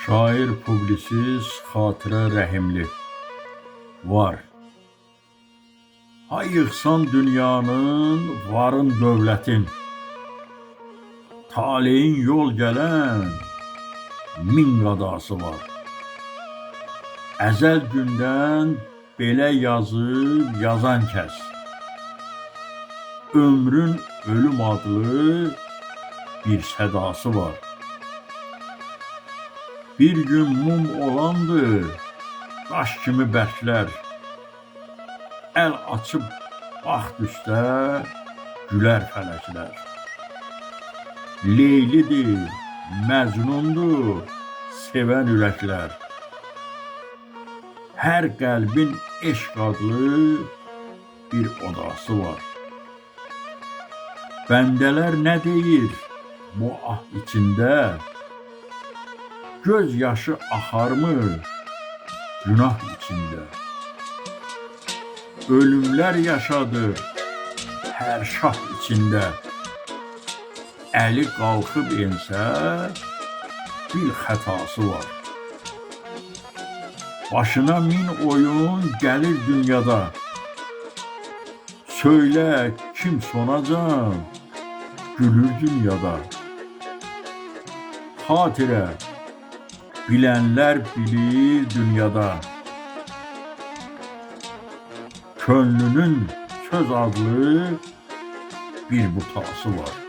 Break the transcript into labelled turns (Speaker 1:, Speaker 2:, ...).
Speaker 1: Şair, publisist, xatirə rəhimli var. Hay yıxsan dünyanın, varın dövlətin, taleyin yol gələn min qadası var. Əzəl gündən belə yazıb yazan kəs, ömrün ölüm adlı bir sədası var. Bir gün mum olandı, daş kimi bərklər, əl açıb baxt üstə gülər fələklər. Leylidir, Məcnundur, sevən ürəklər. Hər qəlbin eşq adlı bir odası var. Bəndələr nə deyir bu ah içində? Göz yaşı axarmı günah içində? Ölümlər yaşadı hər şah içində. Əli qalxıb ensə bir xətası var. Başına min oyun gəlir dünyada. Söylə kim sonacan gülür dünyada. Xatirə bilənlər bilir dünyada. Könlünün söz adlı bir butası var.